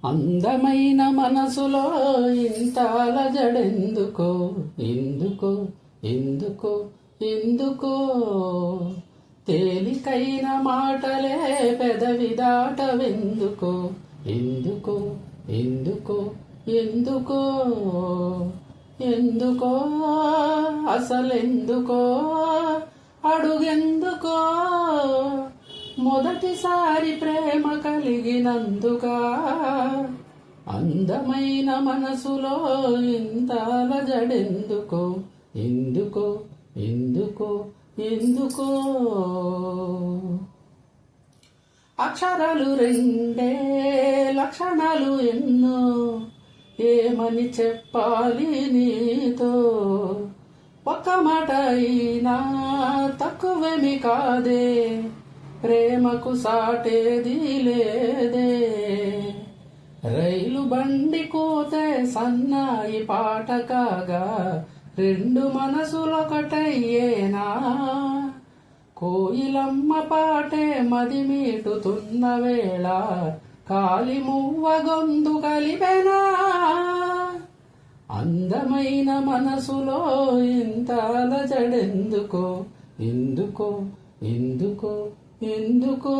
అందమైన మనసులో ఇంత అలజడెందుకో, ఎందుకో ఎందుకో ఎందుకో, తేలికైన మాటలే పెదవి దాటవెందుకో, ఎందుకో ఎందుకో ఎందుకో ఎందుకో, అసలెందుకో అడుగెందుకో, మొదటిసారి ప్రేమ కలిగినందుకా, అందమైన మనసులో ఇంత అలజడెందుకో, ఎందుకో ఎందుకో ఎందుకో. అక్షరాలు రెండే లక్షణాలు ఎన్నో, ఏమని చెప్పాలి నీతో, ఒక్క మాట అయినా తక్కువేమి కాదే, ప్రేమకు సాటేది లేదే. రైలు బండి కూతే సన్నాయి పాట కాగా, రెండు మనసులొకటయ్యేనా, కోయిలమ్మ పాటే మది మీటుతున్న వేళ, కాలి మువ్వ గొంతు కలిపెనా, అందమైన మనసులో ఇంత అలజడెందుకో, ఎందుకో ఎందుకో ఎందుకో.